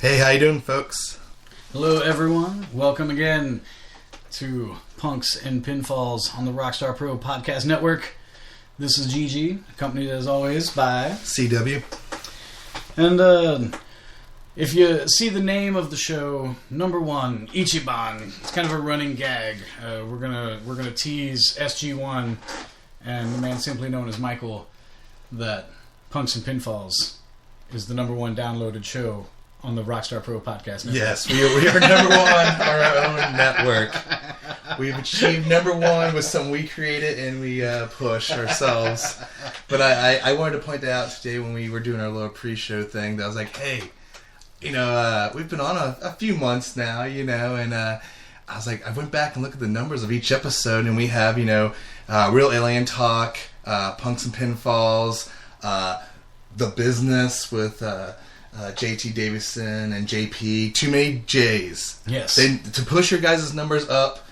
Hey, how you doing, folks? Hello, everyone. Welcome again to Punks and Pinfalls on the Rockstar Pro Podcast Network. This is GG, accompanied as always by CW. And if you see the name of the show, number one, Ichiban. It's kind of a running gag. We're gonna tease SG1 and the man simply known as Michael that Punks and Pinfalls is the number one downloaded show on the Rockstar Pro Podcast Network. Yes, we are number one on our own network. We've achieved number one with something we created and we push ourselves. But I wanted to point out today when we were doing our little pre-show thing that I was like, hey, we've been on a few months now, and I was like, I went back and looked at the numbers of each episode, and we have, Real Alien Talk, Punks and Pinfalls, The Business with JT Davison and JP. Too many J's. Yes. To push your guys' numbers up,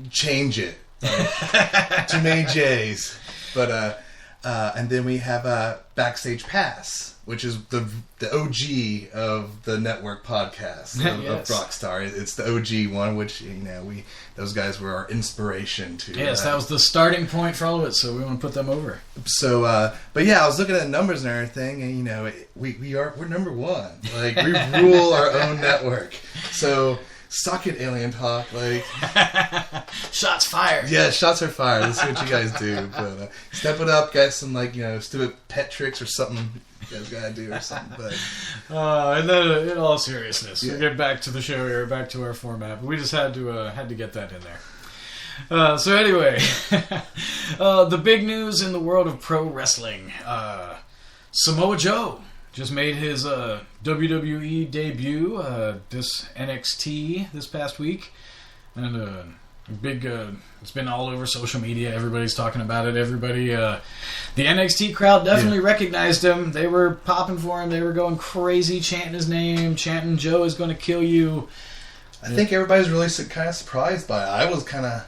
change it. Too many J's. But and then we have Backstage Pass, which is the OG of the network podcast of Rockstar. It's the OG one, which those guys were our inspiration to. Yes, that was the starting point for all of it, so we want to put them over. So, but yeah, I was looking at the numbers and everything, and we're number one. Like, we rule our own network. So, suck it, Alien Talk. Like, shots fired. Yeah, shots are fired. Let's see what you guys do. But step it up, guys. Some stupid pet tricks or something you guys gotta do or something. But and then in all seriousness, we get back to the show here, back to our format. But we just had to get that in there. So anyway, the big news in the world of pro wrestling: Samoa Joe just made his WWE debut, this NXT this past week, and big. It's been all over social media. Everybody's talking about it. Everybody, the NXT crowd definitely recognized him. They were popping for him. They were going crazy, chanting his name, chanting "Joe is going to kill you." I think everybody's really kind of surprised by it. I was kind of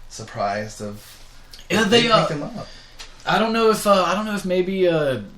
surprised of. Yeah, they picked him up. I don't know if maybe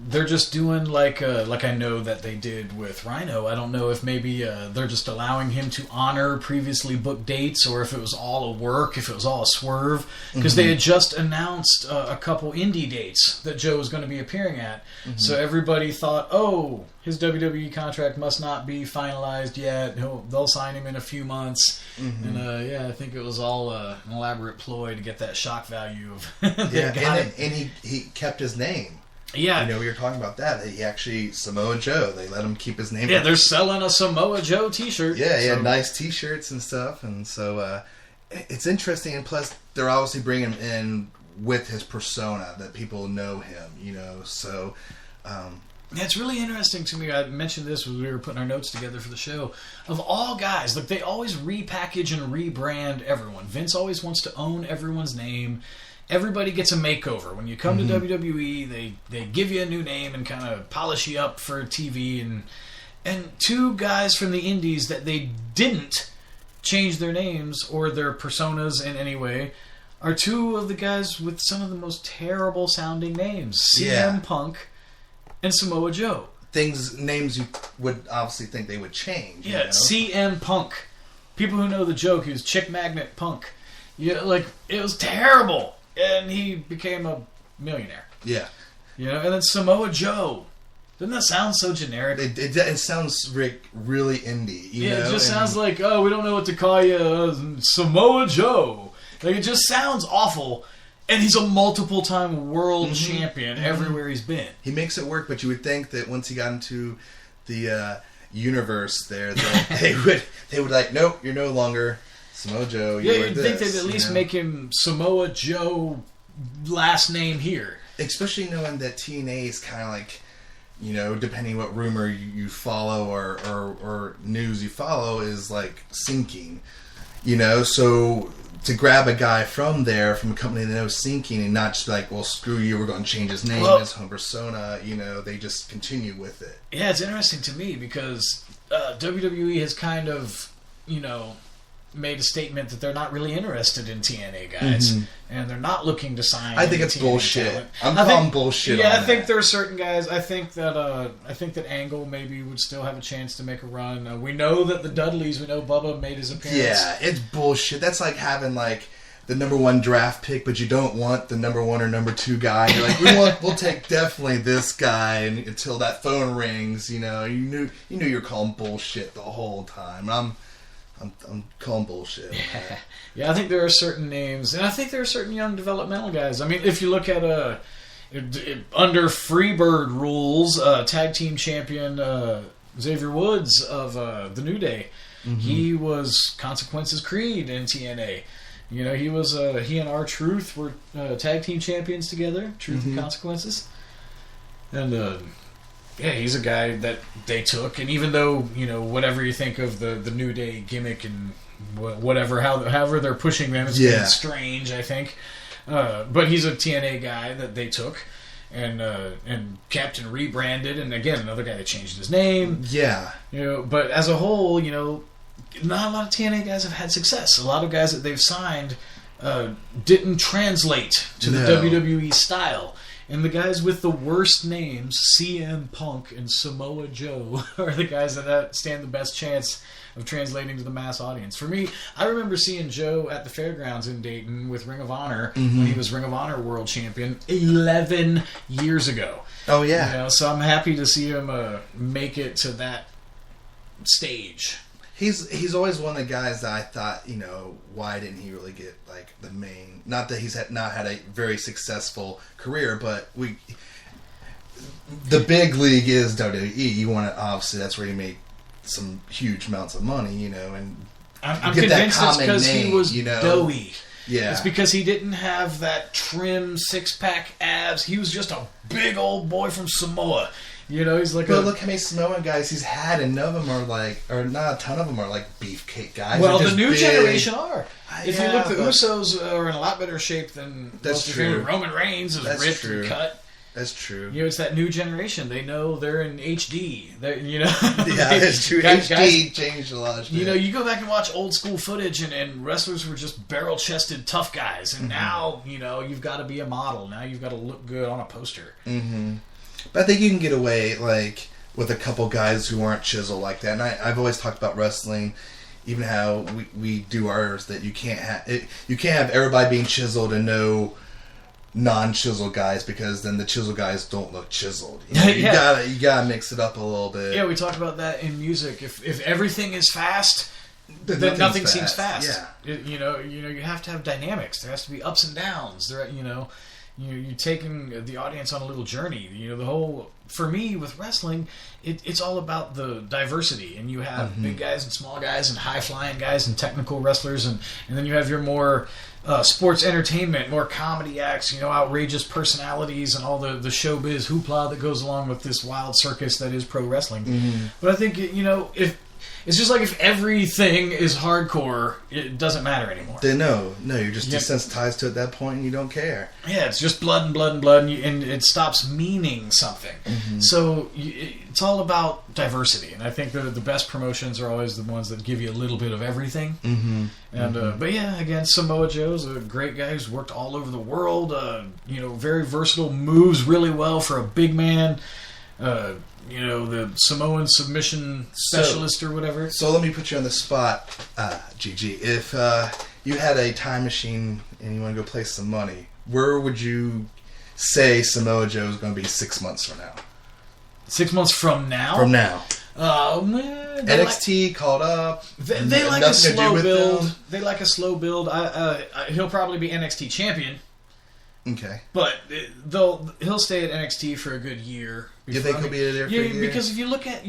they're just doing like I know that they did with Rhino. I don't know if maybe they're just allowing him to honor previously booked dates, or if it was all a work, if it was all a swerve, because they had just announced a couple indie dates that Joe was going to be appearing at. Mm-hmm. So everybody thought, oh, his WWE contract must not be finalized yet. They'll sign him in a few months. Mm-hmm. And I think it was all an elaborate ploy to get that shock value of. and he kept his name. Yeah, we were talking about that. He actually Samoa Joe. They let him keep his name. Yeah, they're selling a Samoa Joe T-shirt. Yeah, so. Nice T-shirts and stuff. And so it's interesting. And plus, they're obviously bringing him in with his persona that people know him. So. Yeah, it's really interesting to me. I mentioned this when we were putting our notes together for the show. Of all guys, they always repackage and rebrand everyone. Vince always wants to own everyone's name. Everybody gets a makeover. When you come to WWE, they give you a new name and kind of polish you up for TV. And two guys from the indies that they didn't change their names or their personas in any way are two of the guys with some of the most terrible sounding names. CM Punk and Samoa Joe. Names you would obviously think they would change. Yeah, CM Punk. People who know the joke, he was Chick Magnet Punk. It was terrible. And he became a millionaire. Yeah. And then Samoa Joe. Doesn't that sound so generic? It sounds really indie. It just sounds like, oh, we don't know what to call you, Samoa Joe. Like, it just sounds awful. And he's a multiple-time world champion everywhere he's been. He makes it work, but you would think that once he got into the universe there, that they would like, nope, you're no longer Samoa Joe. You'd think they'd at least make him Samoa Joe last name here. Especially knowing that TNA is kind of like, depending what rumor you follow or news you follow, is like sinking. So to grab a guy from a company that knows sinking and not just be like, well, screw you, we're going to change his name, his home persona, they just continue with it. Yeah, it's interesting to me because WWE has kind of, made a statement that they're not really interested in TNA guys, and they're not looking to sign. I think it's TNA bullshit. talent. I'm calling bullshit. Yeah, on I think that. there are certain guys. I think that Angle maybe would still have a chance to make a run. We know that the Dudleys. We know Bubba made his appearance. Yeah, it's bullshit. That's like having like the number 1 draft pick, but you don't want the number 1 or number 2 guy. You're like, we'll take definitely this guy, and until that phone rings, you knew you're calling bullshit the whole time. I'm calling bullshit. Yeah, I think there are certain names, and I think there are certain young developmental guys. I mean, if you look at under Freebird rules, tag team champion Xavier Woods of the New Day, he was Consequences Creed in TNA. He was he and R-Truth were tag team champions together, Truth and Consequences. And yeah, he's a guy that they took, and even though, whatever you think of the New Day gimmick and whatever, however they're pushing them, it's been strange, I think. But he's a TNA guy that they took and kept and rebranded, and again, another guy that changed his name. Yeah. But as a whole, not a lot of TNA guys have had success. A lot of guys that they've signed didn't translate to the WWE style. And the guys with the worst names, CM Punk and Samoa Joe, are the guys that stand the best chance of translating to the mass audience. For me, I remember seeing Joe at the fairgrounds in Dayton with Ring of Honor when he was Ring of Honor World Champion 11 years ago. Oh, yeah. So I'm happy to see him make it to that stage. He's always one of the guys that I thought, why didn't he really get like the main? Not that he's not had a very successful career, but the big league is WWE. You want to, obviously, that's where he made some huge amounts of money, and I'm convinced it's because he was doughy. Yeah, it's because he didn't have that trim 6-pack abs. He was just a big old boy from Samoa. He's like. But look how many Samoan guys he's had, and none of them are or not a ton of them are like beefcake guys. Well, the new generation are. If you look, the but Usos are in a lot better shape than that's most true. Roman Reigns is ripped and cut. That's true. It's that new generation. They know they're in HD. Yeah, that's true. HD changed a lot. You go back and watch old school footage, and wrestlers were just barrel-chested tough guys, and now you've got to be a model. Now you've got to look good on a poster. Mm-hmm. But I think you can get away with a couple guys who aren't chiseled like that. And I've always talked about wrestling, even how we do ours, that you can't have everybody being chiseled and no non-chiseled guys, because then the chiseled guys don't look chiseled. You gotta mix it up a little bit. Yeah, we talked about that in music. If everything is fast, then nothing seems fast. Yeah. You have to have dynamics. There has to be ups and downs. You're taking the audience on a little journey. The whole, for me with wrestling, it's all about the diversity, and you have big guys and small guys and high flying guys and technical wrestlers, and then you have your more sports entertainment, more comedy acts, outrageous personalities and all the showbiz hoopla that goes along with this wild circus that is pro wrestling. But I think if it's just like if everything is hardcore, it doesn't matter anymore. No, you're just desensitized to it at that point, and you don't care. Yeah, it's just blood and blood and blood, and it stops meaning something. So it's all about diversity, and I think that the best promotions are always the ones that give you a little bit of everything. But yeah, again, Samoa Joe's a great guy who's worked all over the world. Very versatile, moves really well for a big man. The Samoan submission specialist or whatever. So let me put you on the spot, GG. If you had a time machine and you want to go play some money, where would you say Samoa Joe is going to be 6 months from now? 6 months from now? From now. NXT called up. They like a slow build. They like a slow build. He'll probably be NXT champion. Okay. But he'll stay at NXT for a good year. You think he'll be there for a year? Because if you look at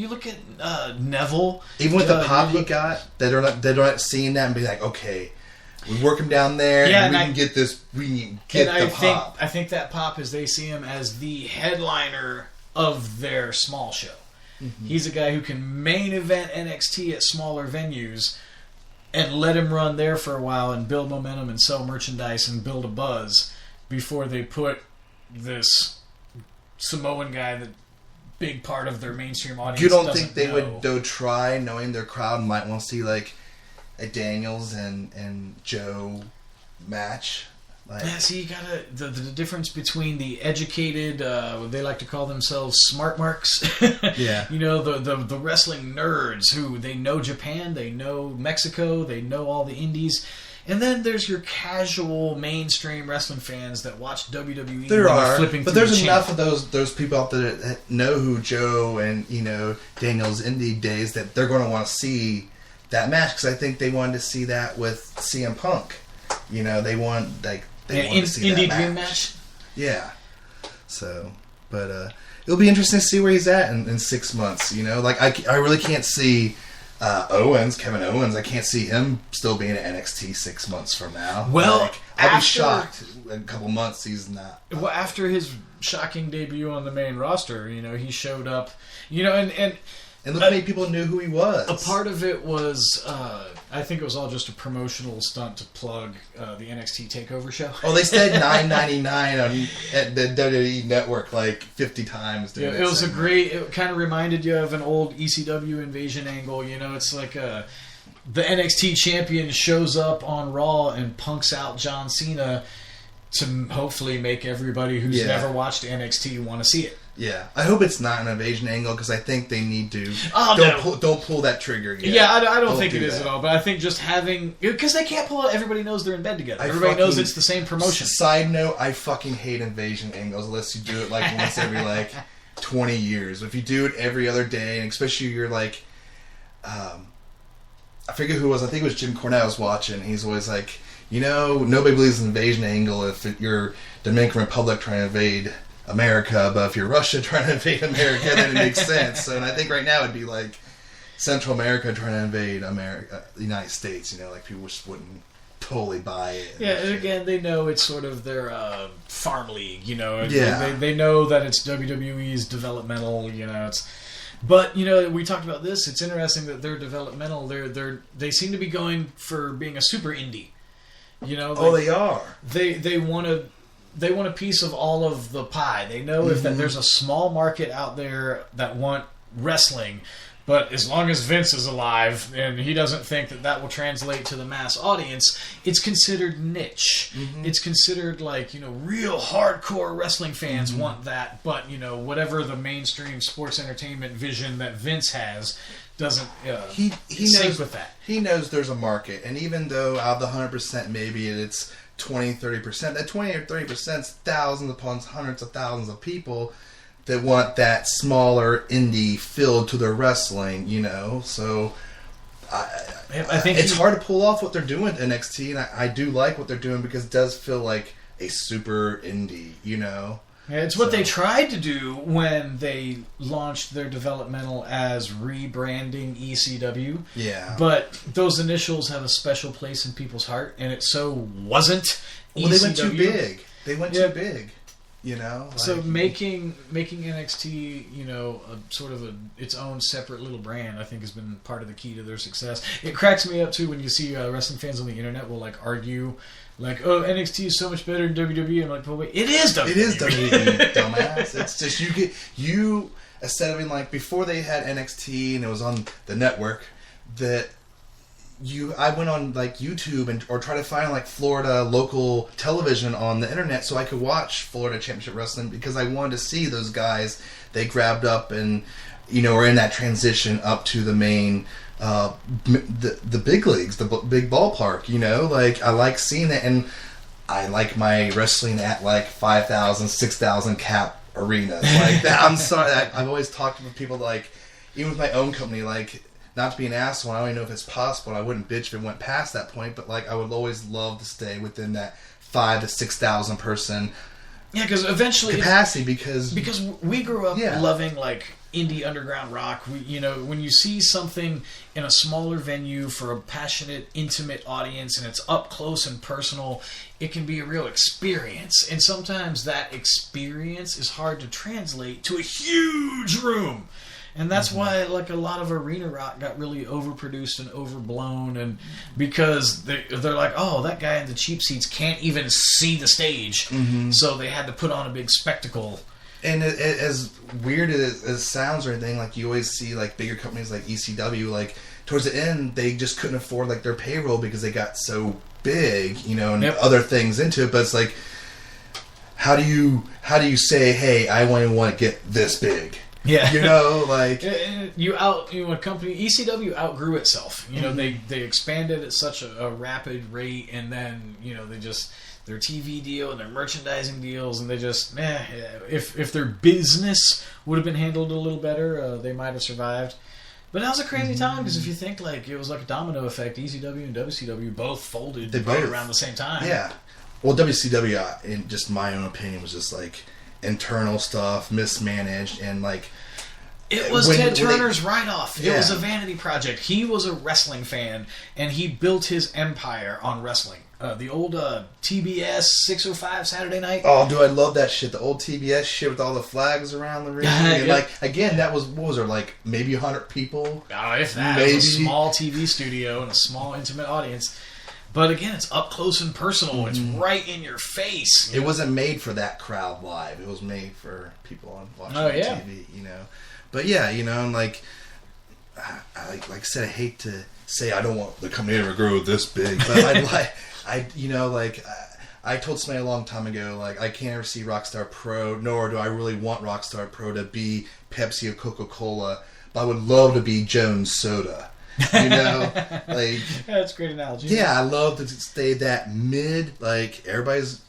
Neville, even with the pop he got, they're not seeing that and be like, okay, we work him down there, and we can get this. We can get the pop. I think that pop is they see him as the headliner of their small show. He's a guy who can main event NXT at smaller venues and let him run there for a while and build momentum and sell merchandise and build a buzz before they put this Samoan guy, the big part of their mainstream audience. You don't think they would try, knowing their crowd might want to see a Daniels and Joe match. Like, yeah, see, you gotta the difference between the educated, they like to call themselves smart marks. Yeah. You know, the wrestling nerds who they know Japan, they know Mexico, they know all the indies. And then there's your casual mainstream wrestling fans that watch WWE. There are, flipping but through there's the enough of those people out there that know who Joe and Daniel's indie days that they're going to want to see that match, because I think they wanted to see that with CM Punk. You know, they want to see indie that dream match. Yeah. So, but it'll be interesting to see where he's at in 6 months. You know, like I really can't see. Kevin Owens, I can't see him still being at NXT 6 months from now. Well, like, I'll be shocked in a couple months he's not. Well, after his shocking debut on the main roster, he showed up, and look how many people knew who he was. A part of it was, I think it was all just a promotional stunt to plug the NXT TakeOver show. Oh, they said $9.99 at the WWE Network like 50 times. Yeah, it was it kind of reminded you of an old ECW invasion angle. It's like the NXT champion shows up on Raw and punks out John Cena to hopefully make everybody who's never watched NXT want to see it. Yeah, I hope it's not an invasion angle, because I think they need to. Don't pull that trigger yet. Yeah, I don't think it is at all. But I think just having, because they can't pull it. Everybody knows they're in bed together. Everybody knows it's the same promotion. Side note: I fucking hate invasion angles unless you do it like once every 20 years. If you do it every other day, and especially you're like, I forget who it was. I think it was Jim Cornette was watching. He's always like, nobody believes in invasion angle if you're Dominican Republic trying to invade America, but if you're Russia trying to invade America, then it makes sense. And I think right now it'd be like Central America trying to invade the United States. Like people just wouldn't totally buy it. Yeah, and again, they know it's sort of their farm league. Yeah. They know that it's WWE's developmental. But we talked about this. It's interesting that they're developmental. They seem to be going for being a super indie. They are. They want a piece of all of the pie. They know that there's a small market out there that want wrestling, but as long as Vince is alive and he doesn't think that will translate to the mass audience, it's considered niche. Mm-hmm. It's considered real hardcore wrestling fans want that, but whatever the mainstream sports entertainment vision that Vince has doesn't he sync with that. He knows there's a market, and even though out of the 100% maybe it's 20-30%. That 20 or 30% is thousands upon hundreds of thousands of people that want that smaller indie feel to their wrestling, So I think it's hard to pull off what they're doing at NXT, and I do like what they're doing because it does feel like a super indie, Yeah, it's what they tried to do when they launched their developmental as rebranding ECW. Yeah. But those initials have a special place in people's heart, and it so wasn't ECW. Well, they went too big. Too big. So making NXT, sort of its own separate little brand, I think has been part of the key to their success. It cracks me up too when you see wrestling fans on the internet will argue. NXT is so much better than WWE. I'm like, well, wait, it is WWE. It is WWE, dumbass. It's just instead of being before they had NXT and it was on the network, I went on YouTube or try to find Florida local television on the internet so I could watch Florida Championship Wrestling because I wanted to see those guys they grabbed up and were in that transition up to the main. The big leagues, the big ballpark, I like seeing it, and I like my wrestling at 5,000, 6,000 cap arenas like that. I'm sorry, I've always talked with people even with my own company, not to be an asshole, I don't even know if it's possible. I wouldn't bitch if it went past that point, but I would always love to stay within that 5,000 to 6,000 person. Yeah, because eventually capacity because we grew up loving indie underground rock. When you see something in a smaller venue for a passionate, intimate audience and it's up close and personal, it can be a real experience. And sometimes that experience is hard to translate to a huge room. And that's why a lot of arena rock got really overproduced and overblown, and because they're like, oh, that guy in the cheap seats can't even see the stage, so they had to put on a big spectacle. And as weird as it sounds or anything, you always see bigger companies like ECW towards the end, they just couldn't afford like their payroll because they got so big, you know, and other things into it. But it's like, how do you say, hey, I only want to get this big? Yeah, you know, like a company ECW outgrew itself. You know, they expanded at such a rapid rate, and then they just. Their TV deal and their merchandising deals, and they just, if their business would have been handled a little better, they might have survived. But that was a crazy time, because if you think, like, it was like a domino effect, ECW and WCW both folded around the same time. Yeah. Well, WCW, in just my own opinion, was just, like, internal stuff, mismanaged, and, like... It was Ted Turner's write-off. It was a vanity project. He was a wrestling fan, and he built his empire on wrestling. The old TBS 605 Saturday night. Oh, dude, I love that shit. The old TBS shit with all the flags around the ring. And like, again, that was, what was there, like, maybe 100 people? Oh, if that. Maybe. It was a small TV studio and a small, intimate audience. But again, it's up close and personal. It's right in your face. It wasn't made for that crowd live. It was made for people on watching TV, you know. But yeah, you know, and like I said, I hate to say I don't want the company to ever grow this big, but I told somebody a long time ago, like, I can't ever see Rockstar Pro, nor do I really want Rockstar Pro to be Pepsi or Coca-Cola, but I would love to be Jones Soda. You know, like, that's a great analogy. Yeah, I love to stay that mid, like, everybody's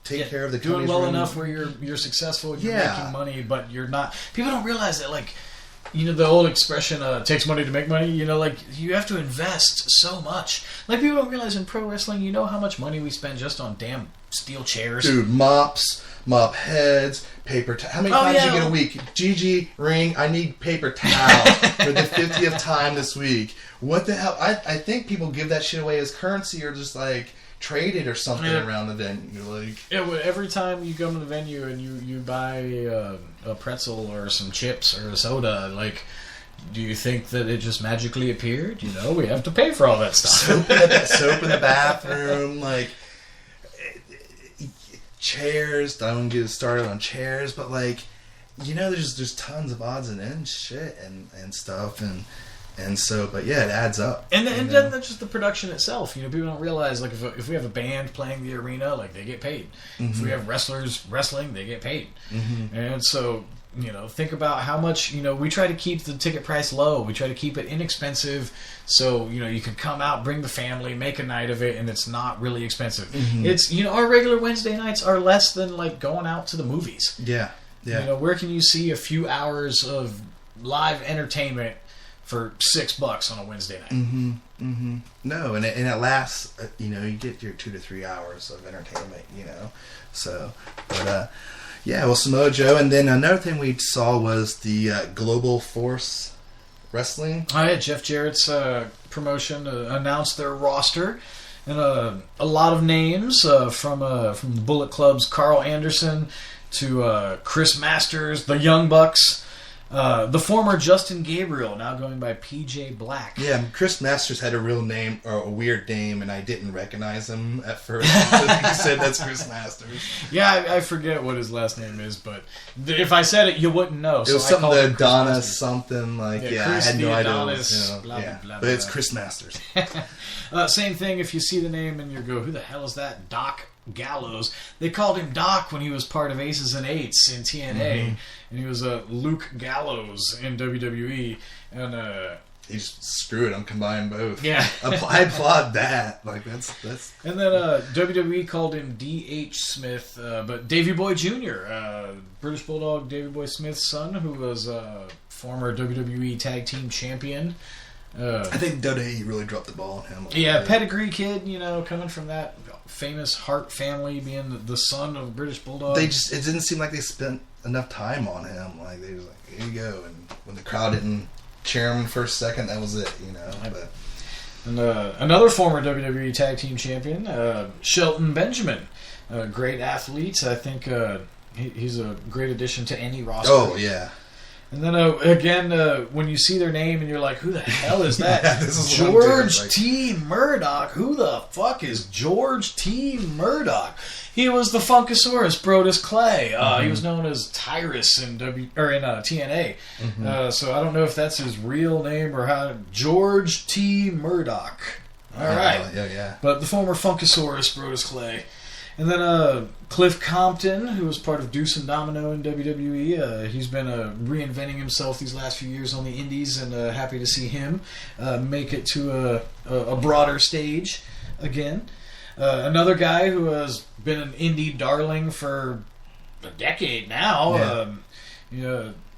taking care of the doing well enough where you're successful, you're making money, but you're not. People don't realize that, like, the old expression, takes money to make money, like, you have to invest so much. Like, people don't realize in pro wrestling, you know how much money we spend just on damn steel chairs. Dude, mop heads, paper towels. How many times do you get a week? Gigi, ring, I need paper towel for the 50th time this week. What the hell? I think people give that shit away as currency or just, like, trade it or something around the venue. Like, every time you go to the venue and you buy a pretzel or some chips or a soda, like, do you think that it just magically appeared? We have to pay for all that stuff. Soap in the bathroom, like, chairs. I don't get started on chairs, but, like, there's tons of odds and ends shit and stuff and so, but yeah, it adds up. And then that's just the production itself. People don't realize, like, if we have a band playing the arena, like, they get paid. Mm-hmm. If we have wrestlers wrestling, they get paid. Mm-hmm. And so, think about how much, we try to keep the ticket price low. We try to keep it inexpensive so, you can come out, bring the family, make a night of it, and it's not really expensive. Mm-hmm. It's, our regular Wednesday nights are less than, like, going out to the movies. Yeah. Yeah. Where can you see a few hours of live entertainment for $6 on a Wednesday night? Mm-hmm. Mm-hmm. No, and it lasts. You get your 2 to 3 hours of entertainment. So, but well, Samoa Joe, and then another thing we saw was the Global Force Wrestling. Oh yeah, Jeff Jarrett's promotion announced their roster, and a lot of names from the Bullet Club's Carl Anderson to Chris Masters, the Young Bucks. The former Justin Gabriel, now going by PJ Black. Yeah, Chris Masters had a real name, or a weird name, and I didn't recognize him at first. He said that's Chris Masters. Yeah, I forget what his last name is, but if I said it, you wouldn't know. It was something to Adonis, something like, I had no Adonis, idea. Blah, blah, blah, but it's Chris Masters. Same thing, if you see the name and you go, who the hell is that? Doc Gallows. They called him Doc when he was part of Aces and Eights in TNA, and he was Luke Gallows in WWE, and he's screw it. I'm combining both. Yeah, I applaud that. Like that's. And then WWE called him D.H. Smith, but Davey Boy Jr., British Bulldog Davey Boy Smith's son, who was former WWE Tag Team Champion. I think WWE really dropped the ball on him. Yeah, pedigree kid, coming from that famous Hart family, being the son of British Bulldog. It didn't seem like they spent enough time on him. Like, they was like, here you go. And when the crowd didn't cheer him for a second, that was it, But. And another former WWE Tag Team Champion, Shelton Benjamin, great athlete. I think he's a great addition to any roster. Oh, yeah. And then again, when you see their name and you're like, who the hell is that? Yeah, this is George T. Murdoch. Who the fuck is George T. Murdoch? He was the Funkasaurus Brodus Clay. He was known as Tyrus in TNA. So I don't know if that's his real name or how. George T. Murdoch. All right. Yeah. But the former Funkasaurus Brodus Clay. And then Cliff Compton, who was part of Deuce and Domino in WWE. He's been reinventing himself these last few years on the indies, and happy to see him make it to a broader stage again. Another guy who has been an indie darling for a decade now,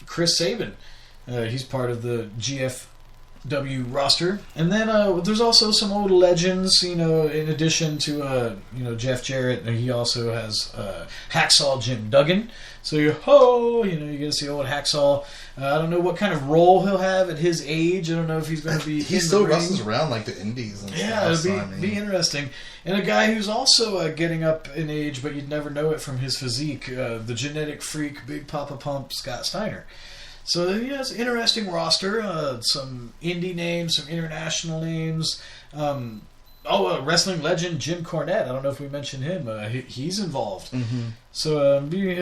Chris Sabin. He's part of the GFW roster. And then there's also some old legends, in addition to Jeff Jarrett. He also has Hacksaw Jim Duggan. So you get to see old Hacksaw. I don't know what kind of role he'll have at his age. I don't know if he's going to be. He still wrestles around like the indies and stuff. Yeah, it'll be interesting. And a guy who's also getting up in age, but you'd never know it from his physique, the genetic freak, Big Papa Pump, Scott Steiner. So he has an interesting roster, some indie names, some international names. Wrestling legend Jim Cornette. I don't know if we mentioned him. He's involved. So it'll be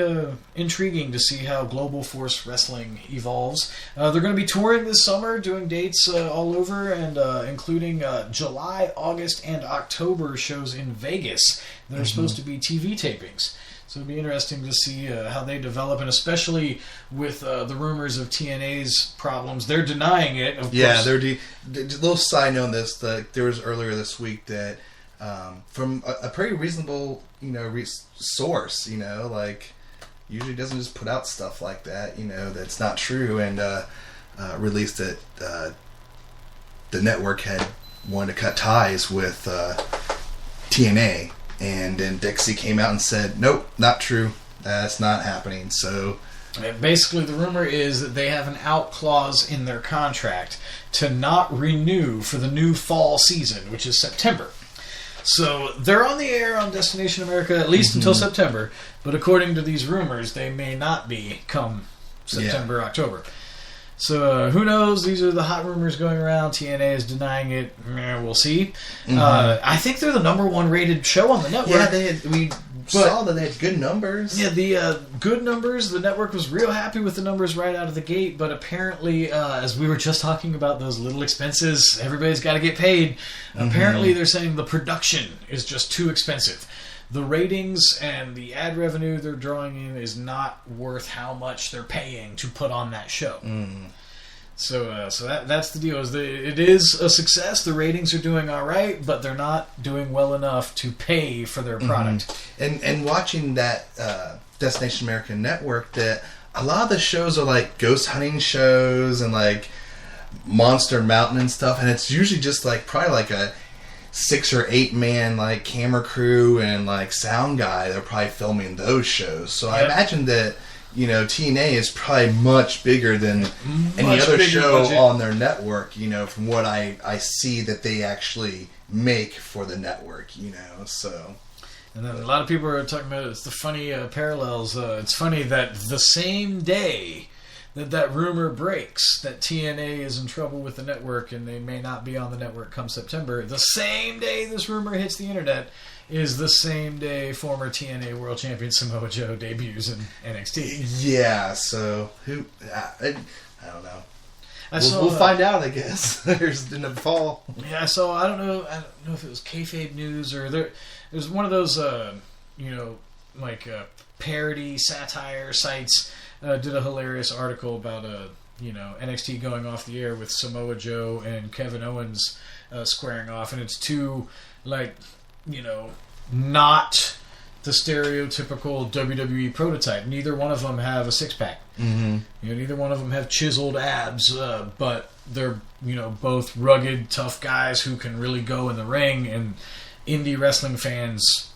intriguing to see how Global Force Wrestling evolves. They're going to be touring this summer, doing dates all over, and including July, August, and October shows in Vegas that are supposed to be TV tapings. So it'll be interesting to see how they develop, and especially with the rumors of TNA's problems. They're denying it, of course. Yeah, little side note on this, there was earlier this week that from a pretty reasonable, source, usually doesn't just put out stuff like that, that's not true, and released that the network had wanted to cut ties with TNA. And then Dixie came out and said, nope, not true. That's not happening. So basically the rumor is that they have an out clause in their contract to not renew for the new fall season, which is September. So they're on the air on Destination America at least until September, but according to these rumors, they may not be come September, October. So who knows? These are the hot rumors going around. TNA is denying it. We'll see. I think they're the #1 rated show on the network. Yeah, we saw that they had good numbers. Yeah, the good numbers. The network was real happy with the numbers right out of the gate. But apparently, as we were just talking about those little expenses, everybody's got to get paid. Apparently, they're saying the production is just too expensive. The ratings and the ad revenue they're drawing in is not worth how much they're paying to put on that show. So that's the deal. It is a success. The ratings are doing all right, but they're not doing well enough to pay for their product. And watching that Destination America network, that a lot of the shows are like ghost hunting shows and like Monster Mountain and stuff, and it's usually just probably like a 6 or 8 man like camera crew and like sound guy. They're probably filming those shows. So I imagine that TNA is probably much bigger than any other show budget on their network. From what I see that they actually make for the network. So. And then a lot of people are talking about it's the funny parallels. It's funny that the same day that rumor breaks that TNA is in trouble with the network and they may not be on the network come September, the same day this rumor hits the internet is the same day former TNA World Champion Samoa Joe debuts in NXT. Yeah, so I don't know. We'll find out, I guess. There's in the fall. Yeah, so I don't know if it was kayfabe news or there's one of those parody satire sites. Did a hilarious article about NXT going off the air with Samoa Joe and Kevin Owens squaring off, and it's two not the stereotypical WWE prototype. Neither one of them have a six-pack. Neither one of them have chiseled abs, but they're both rugged, tough guys who can really go in the ring, and indie wrestling fans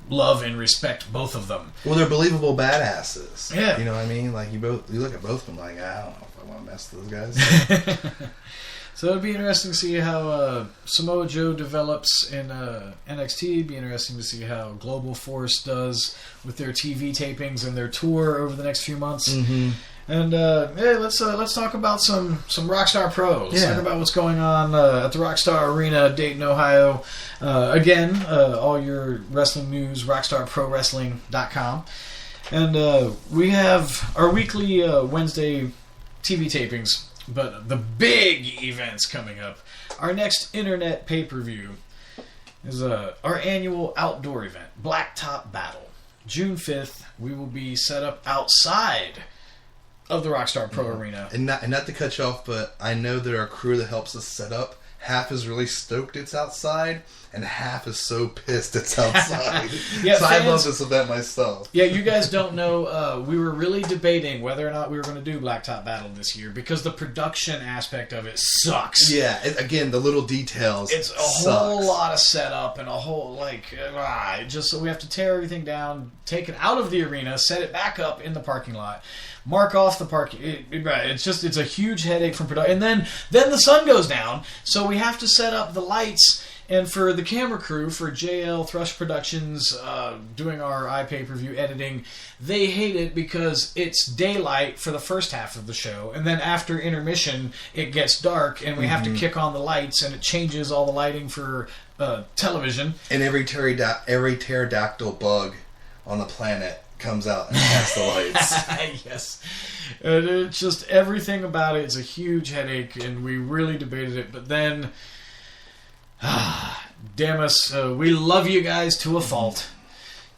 love and respect both of them. Well, they're believable badasses. Yeah. You know what I mean? Like, you look at both of them like, I don't know if I want to mess with those guys. So it'd be interesting to see how Samoa Joe develops in NXT. It'd be interesting to see how Global Force does with their TV tapings and their tour over the next few months. And hey, let's talk about some Rockstar Pro. Let's talk about what's going on at the Rockstar Arena, Dayton, Ohio. Again, all your wrestling news, rockstarprowrestling.com. And we have our weekly Wednesday TV tapings, but the big events coming up. Our next internet pay-per-view is our annual outdoor event, Blacktop Battle. June 5th, we will be set up outside of the Rockstar Pro Arena. And not to cut you off, but I know that our crew that helps us set up, half is really stoked it's outside, and half is so pissed it's outside. Yeah, so fans, I love this event myself. Yeah, you guys don't know, we were really debating whether or not we were going to do Blacktop Battle this year, because the production aspect of it sucks. Yeah, again, the little details. It's a whole lot of setup and a whole, just so we have to tear everything down, take it out of the arena, set it back up in the parking lot, mark off the parking. It's a huge headache from production. And then the sun goes down, so we have to set up the lights. And for the camera crew, for JL Thrush Productions, doing our iPay-per-view editing, they hate it because it's daylight for the first half of the show, and then after intermission, it gets dark, and we have to kick on the lights, and it changes all the lighting for television. And every pterodactyl bug on the planet comes out and casts the lights. Yes. And it's just everything about it is a huge headache, and we really debated it, but then... damn us, we love you guys to a fault.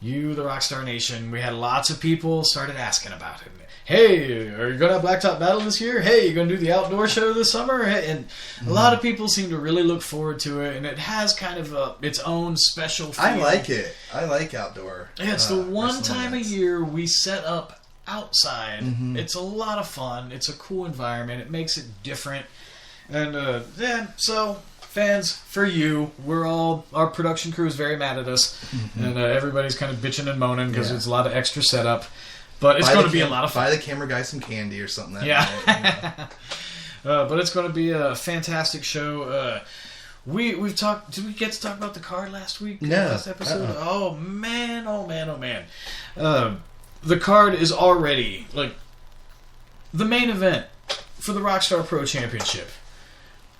You, the Rockstar Nation. We had lots of people started asking about it. Hey, are you going to have Blacktop Battle this year? Hey, you going to do the outdoor show this summer? And a lot of people seem to really look forward to it, and it has kind of its own special feel. I like it. I like outdoor. Yeah, it's the one time a year we set up outside. It's a lot of fun. It's a cool environment. It makes it different. And, so... Fans, for you, our production crew is very mad at us, and everybody's kind of bitching and moaning because it's a lot of extra setup, but it's going to be a lot of fun. Buy the camera guy some candy or something. But it's going to be a fantastic show. We've talked. Did we get to talk about the card last week? No. Last episode. Oh man! The card is already the main event for the Rockstar Pro Championship.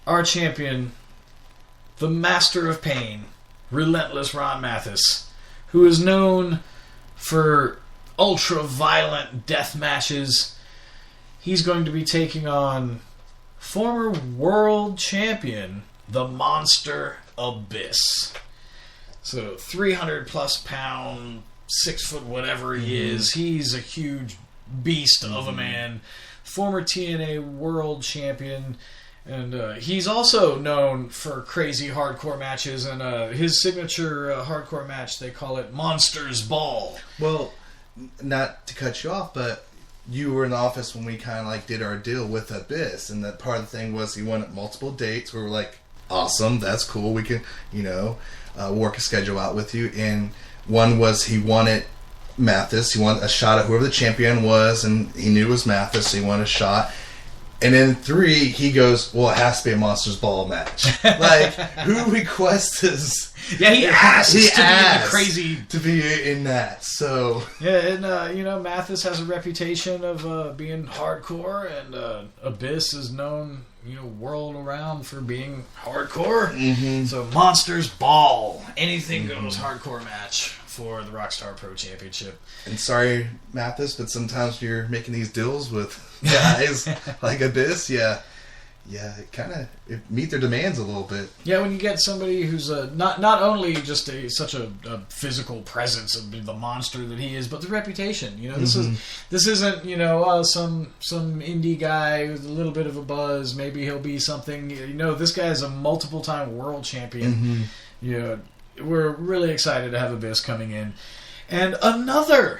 Our champion, the Master of Pain, Relentless Ron Mathis, who is known for ultra-violent death matches. He's going to be taking on former world champion, the Monster Abyss. So 300-plus pound, 6 foot whatever he is. He's a huge beast of a man. Former TNA world champion. And he's also known for crazy hardcore matches, and his signature hardcore match, they call it Monsters Ball. Well, not to cut you off, but you were in the office when we kind of did our deal with Abyss, and that part of the thing was he wanted multiple dates. We were like, awesome, that's cool. We can, work a schedule out with you. And one was he wanted Mathis. He wanted a shot at whoever the champion was, and he knew it was Mathis, so he wanted a shot. And then 3, he goes, well, it has to be a Monsters Ball match. Who requests this? Yeah, he asked to be in that. So yeah, and Mathis has a reputation of being hardcore, and Abyss is known, world around for being hardcore. So Monsters Ball, anything goes hardcore match for the Rockstar Pro Championship. And sorry, Mathis, but sometimes you're making these deals with guys like Abyss, it meet their demands a little bit. Yeah, when you get somebody who's not only just such a physical presence of the monster that he is, but the reputation. This isn't some indie guy with a little bit of a buzz. Maybe he'll be something. This guy is a multiple time world champion. We're really excited to have Abyss coming in, and another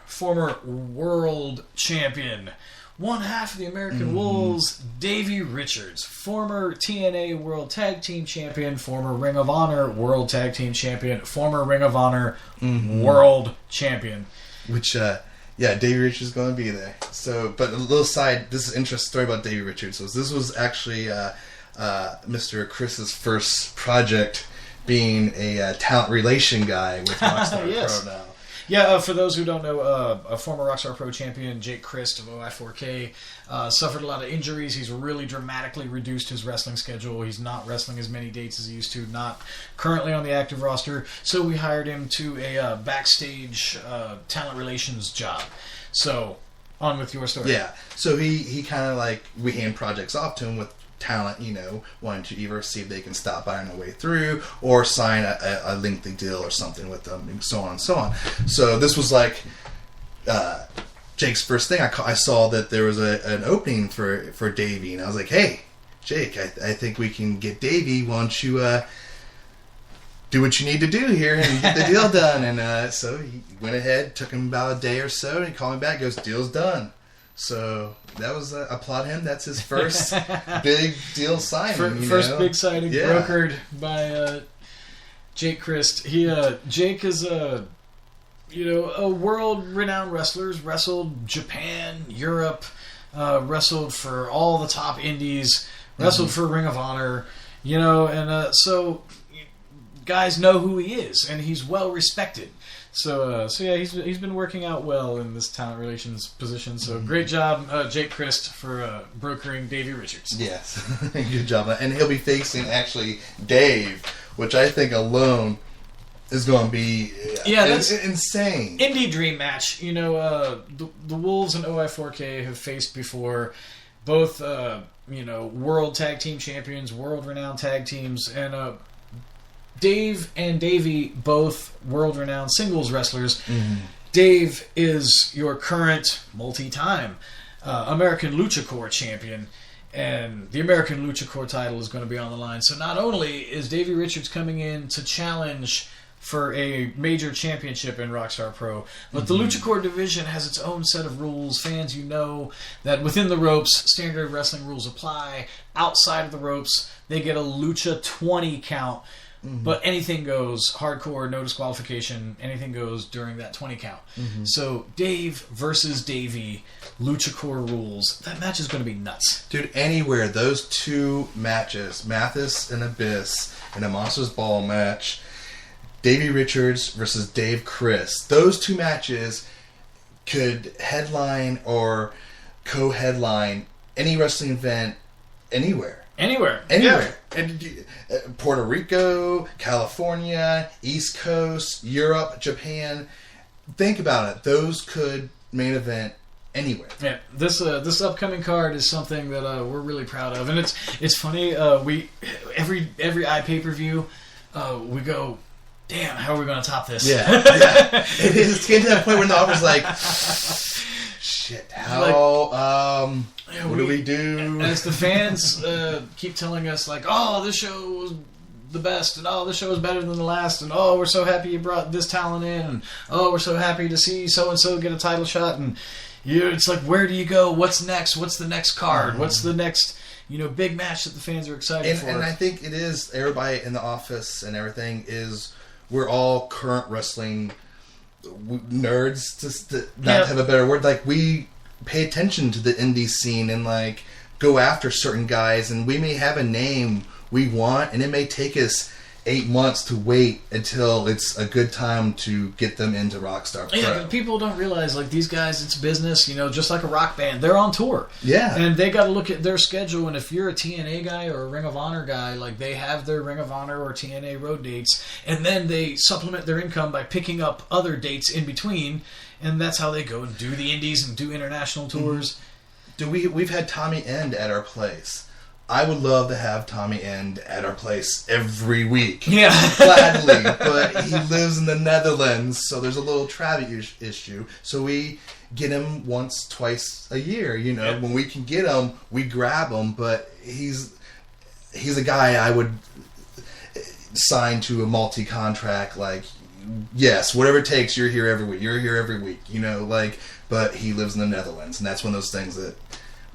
former world champion, one half of the American Wolves, Davey Richards, former TNA World Tag Team Champion, former Ring of Honor World Tag Team Champion, former Ring of Honor World Champion. Which, Davey Richards is going to be there. So, but a little side, this is an interesting story about Davey Richards. So this was actually Mr. Chris's first project, being a talent relation guy with Rockstar Pro now. Yeah, for those who don't know, a former Rockstar Pro champion, Jake Christ of OI4K, suffered a lot of injuries. He's really dramatically reduced his wrestling schedule. He's not wrestling as many dates as he used to, not currently on the active roster. So we hired him to a backstage talent relations job. So, on with your story. Yeah, so he kind of like, we hand projects off to him with talent, wanting to either see if they can stop by on the way through or sign a lengthy deal or something with them, and so on and so on. So this was like Jake's first thing. I saw that there was an opening for Davey, and I was like, hey, Jake, I think we can get Davey. Why don't you do what you need to do here and get the deal done? And so he went ahead, took him about a day or so, and he called me back, goes, deal's done. So that was, applaud him. That's his first big deal signing. First big signing brokered by Jake Christ. Jake is a world-renowned wrestler. Wrestled Japan, Europe, wrestled for all the top indies, wrestled for Ring of Honor, and so guys know who he is, and he's well respected. So yeah, he's been working out well in this talent relations position. So great job, Jake Christ, for brokering Davey Richards. Yes, good job. And he'll be facing actually Dave, which I think alone is going to be that's insane. Indie dream match. The Wolves and OI4K have faced before, both world tag team champions, world renowned tag teams, and Dave and Davey, both world-renowned singles wrestlers. Mm-hmm. Dave is your current multi-time American Lucha Corps champion, and the American Lucha Corps title is going to be on the line. So not only is Davey Richards coming in to challenge for a major championship in Rockstar Pro, but the Lucha Corps division has its own set of rules. Fans, that within the ropes, standard wrestling rules apply. Outside of the ropes, they get a Lucha 20 count. Mm-hmm. But anything goes, hardcore, no disqualification, anything goes during that 20 count. Mm-hmm. So Dave versus Davey, Lucha Corps rules. That match is going to be nuts. Dude, anywhere, those two matches, Mathis and Abyss, in a Monsters Ball match, Davey Richards versus Dave Christ, those two matches could headline or co-headline any wrestling event anywhere. Anywhere. Yeah. And Puerto Rico, California, East Coast, Europe, Japan. Think about it. Those could main event anywhere. Yeah. This upcoming card is something that we're really proud of, and it's funny. We every pay-per-view we go, damn, how are we going to top this? Yeah. It's getting to that point where the offer's like, shit. How? What do we do? As the fans keep telling us, like, oh, this show was the best, and oh, this show was better than the last, and oh, we're so happy you brought this talent in, and oh, we're so happy to see so-and-so get a title shot, and it's like, where do you go? What's next? What's the next card? What's the next, big match that the fans are excited for? And I think it is, everybody in the office and everything we're all current wrestling nerds, just to not have a better word. Like, we pay attention to the indie scene and like go after certain guys, and we may have a name we want, and it may take us 8 months to wait until it's a good time to get them into Rockstar Pro. Yeah, people don't realize, like, these guys, it's business, just like a rock band. They're on tour. Yeah. And they got to look at their schedule, and if you're a TNA guy or a Ring of Honor guy, like, they have their Ring of Honor or TNA road dates, and then they supplement their income by picking up other dates in between, and that's how they go and do the indies and do international tours. We've had Tommy End at our place. I would love to have Tommy End at our place every week. Yeah. Gladly. But he lives in the Netherlands, so there's a little traffic issue. So we get him once, twice a year. When we can get him, we grab him. But he's a guy I would sign to a multi-contract, like, yes, whatever it takes, you're here every week. You're here every week. But he lives in the Netherlands, and that's one of those things that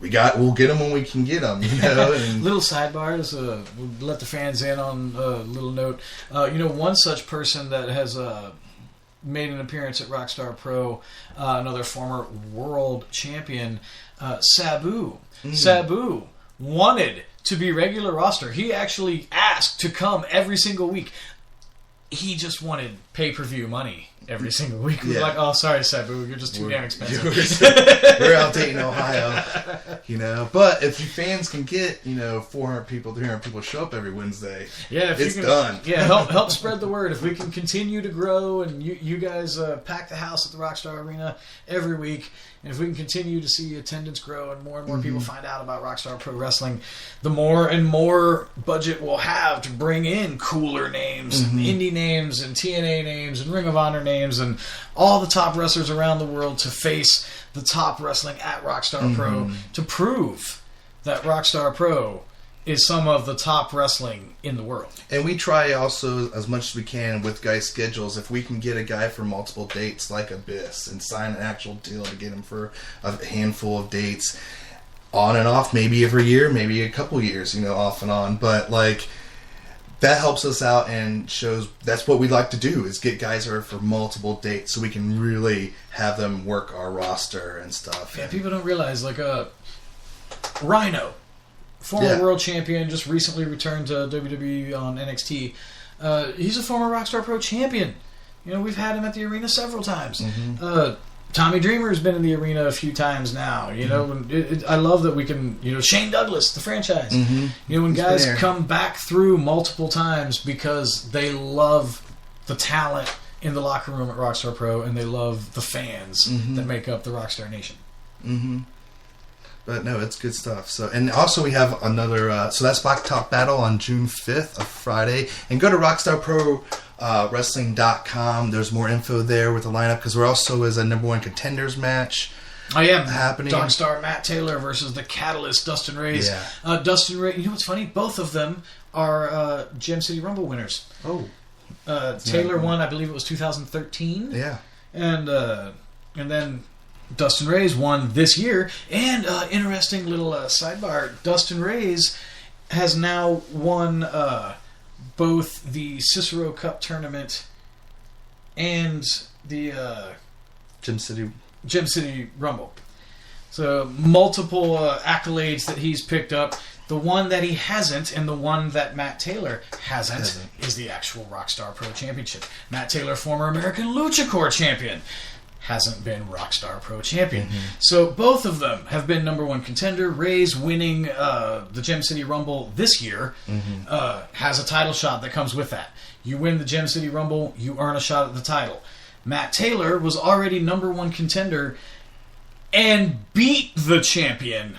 we'll get them when we can get them, And little sidebars, we'll let the fans in on a little note. One such person that has made an appearance at Rockstar Pro, another former world champion, Sabu. Sabu wanted to be regular roster. He actually asked to come every single week. He just wanted pay-per-view money. every single week. We're Yeah. like, oh, sorry, Sabu, you're just too damn expensive. We're out Dayton, Ohio. But if you fans can get 400 people, 300 people show up every Wednesday, it's done. Yeah, help spread the word. If we can continue to grow and you guys pack the house at the Rockstar Arena every week, and if we can continue to see attendance grow and more people find out about Rockstar Pro Wrestling, the more and more budget we'll have to bring in cooler names and indie names and TNA names and Ring of Honor names and all the top wrestlers around the world to face the top wrestling at Rockstar Pro to prove that Rockstar Pro is some of the top wrestling in the world. And we try also as much as we can with guys' schedules. If we can get a guy for multiple dates like Abyss and sign an actual deal to get him for a handful of dates on and off, maybe every year, maybe a couple years, off and on. But that helps us out and shows that's what we like to do is get guys who are for multiple dates so we can really have them work our roster and stuff. Yeah, people don't realize Rhino, former world champion, just recently returned to WWE on NXT. He's a former Rockstar Pro champion. We've had him at the arena several times. Tommy Dreamer has been in the arena a few times now. I love that we can. Shane Douglas, the franchise. When guys come back through multiple times because they love the talent in the locker room at Rockstar Pro and they love the fans that make up the Rockstar Nation. But no, it's good stuff. So, and also we have another. So that's Black Top Battle on June 5th, a Friday. And go to RockstarProWrestling.com. There's more info there with the lineup because we're also as a number one contenders match. Happening. Dark Star Matt Taylor versus the Catalyst Dustin Reyes. Yeah. Dustin Reyes. You know what's funny? Both of them are Gem City Rumble winners. Oh. Taylor won, I believe it was 2013. Yeah. And then Dustin Reyes won this year. And interesting little sidebar, Dustin Reyes has now won both the Cicero Cup tournament and the Gem City Rumble. So multiple accolades that he's picked up. The one that he hasn't, and the one that Matt Taylor hasn't, is the actual Rockstar Pro Championship. Matt Taylor, former American Lucha Corps champion, hasn't been Rockstar Pro champion. So both of them have been number one contender. Reyes winning the Gem City Rumble this year has a title shot that comes with that. You win the Gem City Rumble, you earn a shot at the title. Matt Taylor was already number one contender and beat the champion,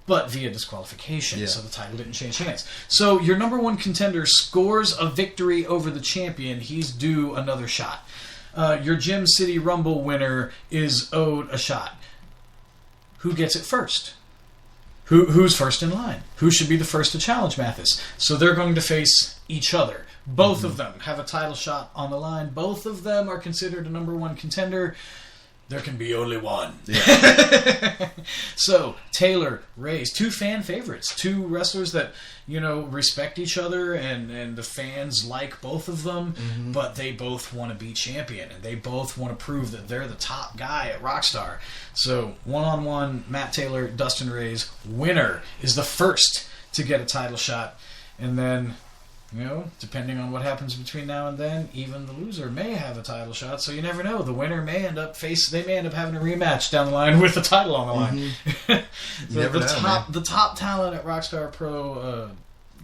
but via disqualification, so the title didn't change hands. So your number one contender scores a victory over the champion, he's due another shot. Your Gem City Rumble winner is owed a shot. Who gets it first? Who's first in line? Who should be the first to challenge Mathis? So they're going to face each other. Both of them have a title shot on the line. Both of them are considered a number one contender. There can be only one. Yeah. So, Taylor, Reyes, two fan favorites. Two wrestlers that, respect each other and the fans like both of them, but they both want to be champion and they both want to prove that they're the top guy at Rockstar. So, one-on-one, Matt Taylor, Dustin Reyes, winner is the first to get a title shot. And then, depending on what happens between now and then, even the loser may have a title shot. So you never know. The winner may end up having a rematch down the line with the title on the line. The top talent at Rockstar Pro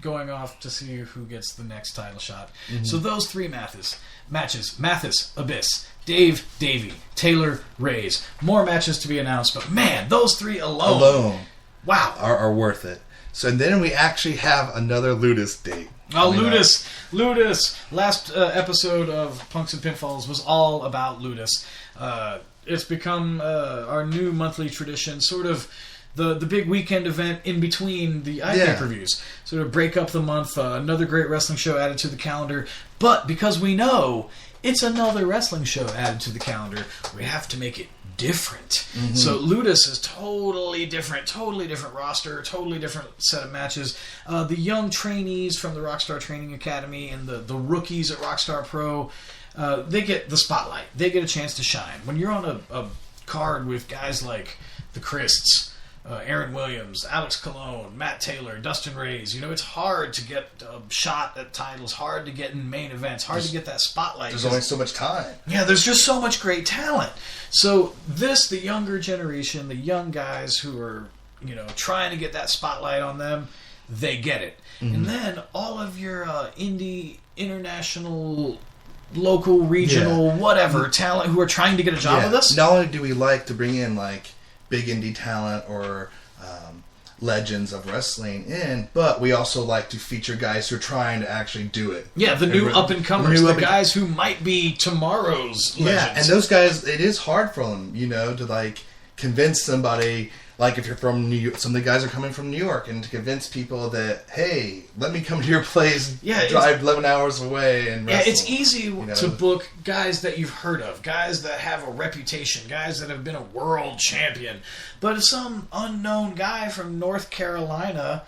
going off to see who gets the next title shot. So those three matches: Mathis, Abyss, Dave, Davey, Taylor, Reyes. More matches to be announced, but man, those three alone, wow, are worth it. So then we actually have another Ludus date. Oh, Ludus! Last episode of Punks and Pinfalls was all about Ludus. It's become our new monthly tradition, sort of the big weekend event in between the pay-per-views. Sort of break up the month, another great wrestling show added to the calendar. But because we know it's another wrestling show added to the calendar, we have to make it different. So Ludus is totally different roster, totally different set of matches. The young trainees from the Rockstar Training Academy and the rookies at Rockstar Pro, they get the spotlight. They get a chance to shine. When you're on a card with guys like the Christs, Aaron Williams, Alex Colon, Matt Taylor, Dustin Reyes. It's hard to get a shot at titles, hard to get in main events, hard to get that spotlight. There's only so much time. Yeah, there's just so much great talent. So the younger generation, the young guys who are, trying to get that spotlight on them, they get it. Mm-hmm. And then all of your indie, international, local, regional, whatever talent who are trying to get a job with us. Not only do we like to bring in big indie talent or legends of wrestling in, but we also like to feature guys who are trying to actually do it. Yeah, the new up-and-comers, the guys who might be tomorrow's legends. Yeah, and those guys, it is hard for them, to convince somebody. If you're from New York, some of the guys are coming from New York, and to convince people that, hey, let me come to your place, drive 11 hours away and wrestle. Yeah, it's easy to book guys that you've heard of, guys that have a reputation, guys that have been a world champion. But if some unknown guy from North Carolina,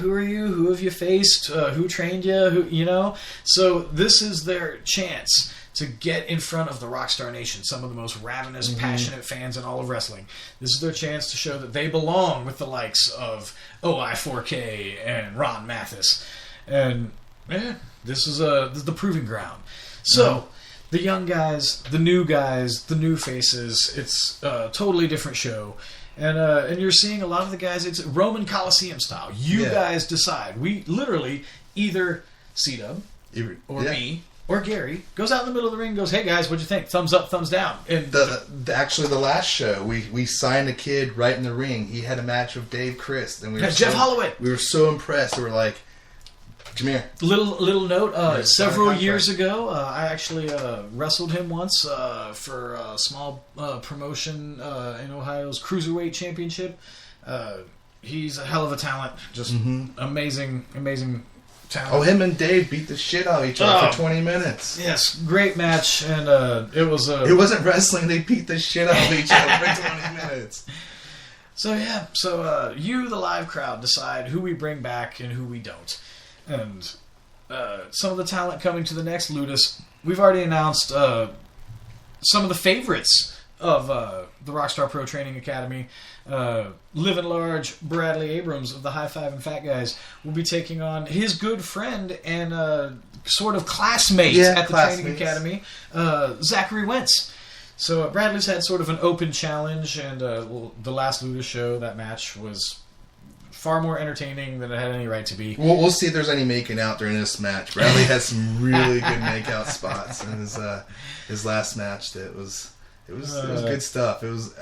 who are you? Who have you faced? Who trained you? So this is their chance to get in front of the Rockstar Nation, some of the most ravenous, passionate fans in all of wrestling. This is their chance to show that they belong with the likes of OI4K and Ron Mathis. And, this is the proving ground. So, the young guys, the new faces, it's a totally different show. And you're seeing a lot of the guys, it's Roman Coliseum style. You guys decide. We literally, either C-Dub or me, or Gary goes out in the middle of the ring and goes, hey guys, what'd you think? Thumbs up, thumbs down. And actually, the last show, we signed a kid right in the ring. He had a match with Dave Christ. And Jeff Holloway. We were so impressed. We were like, come here. Little note, several years ago, I actually wrestled him once for a small promotion in Ohio's Cruiserweight Championship. He's a hell of a talent. Just amazing talent. Oh, him and Dave beat the shit out of each other for 20 minutes. Yes, great match, and it was... it wasn't wrestling, they beat the shit out of each other for 20 minutes. So you, the live crowd, decide who we bring back and who we don't. And some of the talent coming to the next Ludus, we've already announced some of the favorites of the Rockstar Pro Training Academy. Living Large Bradley Abrams of the High Five and Fat Guys will be taking on his good friend and sort of classmate at the Training Academy, Zachary Wentz. So Bradley's had sort of an open challenge, and the last Ludus show, that match was far more entertaining than it had any right to be. We'll see if there's any making out during this match. Bradley had some really good make-out spots in his last match. It was good stuff. I was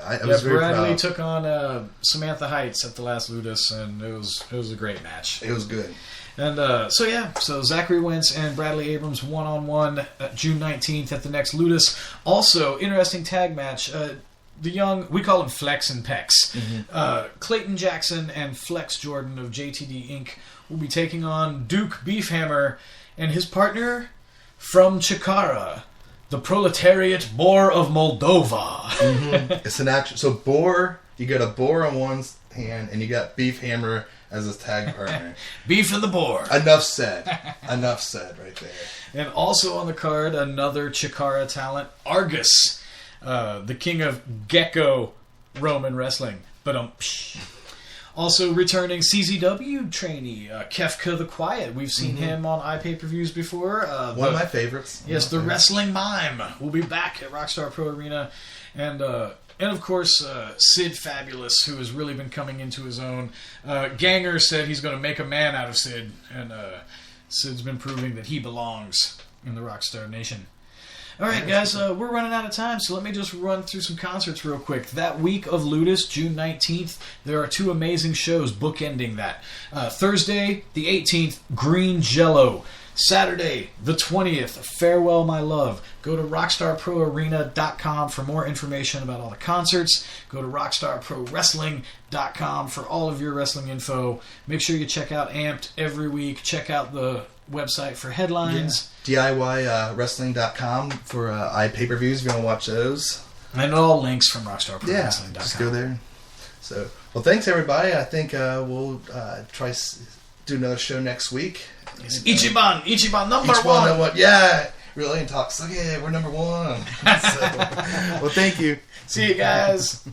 very proud. Bradley took on Samantha Heights at the last Ludus, and it was a great match. It was good. And so Zachary Wentz and Bradley Abrams one-on-one June 19th at the next Ludus. Also, interesting tag match. The young, we call them Flex and Pex. Clayton Jackson and Flex Jordan of JTD Inc. will be taking on Duke Beefhammer and his partner from Chikara, the proletariat boar of Moldova. It's an action. So boar, you got a boar on one hand, and you got Beefhammer as his tag partner. Beef and the boar. Enough said right there. And also on the card, another Chikara talent, Argus, the king of Gecko Roman wrestling. Also returning CZW trainee, Kefka the Quiet. We've seen him on iPay-per-views before. One of my favorites. Yes, the Wrestling Mime will be back at Rockstar Pro Arena. And of course, Sid Fabulous, who has really been coming into his own. Ganger said he's going to make a man out of Sid. And Sid's been proving that he belongs in the Rockstar Nation. All right, guys, we're running out of time, so let me just run through some concerts real quick. That week of Ludus, June 19th, there are two amazing shows bookending that. Thursday, the 18th, Green Jello. Saturday, the 20th, Farewell My Love. Go to rockstarproarena.com for more information about all the concerts. Go to rockstarprowrestling.com for all of your wrestling info. Make sure you check out Amped every week. Check out the website for headlines. DIYwrestling.com for iPay-per-views if you want to watch those. And all links from rockstarprowrestling.com. Just go there. So, well, thanks, everybody. I think we'll try do another show next week. Ichiban number one. Yeah, really, and talks. Okay, we're number one. So, well, thank you. See you guys.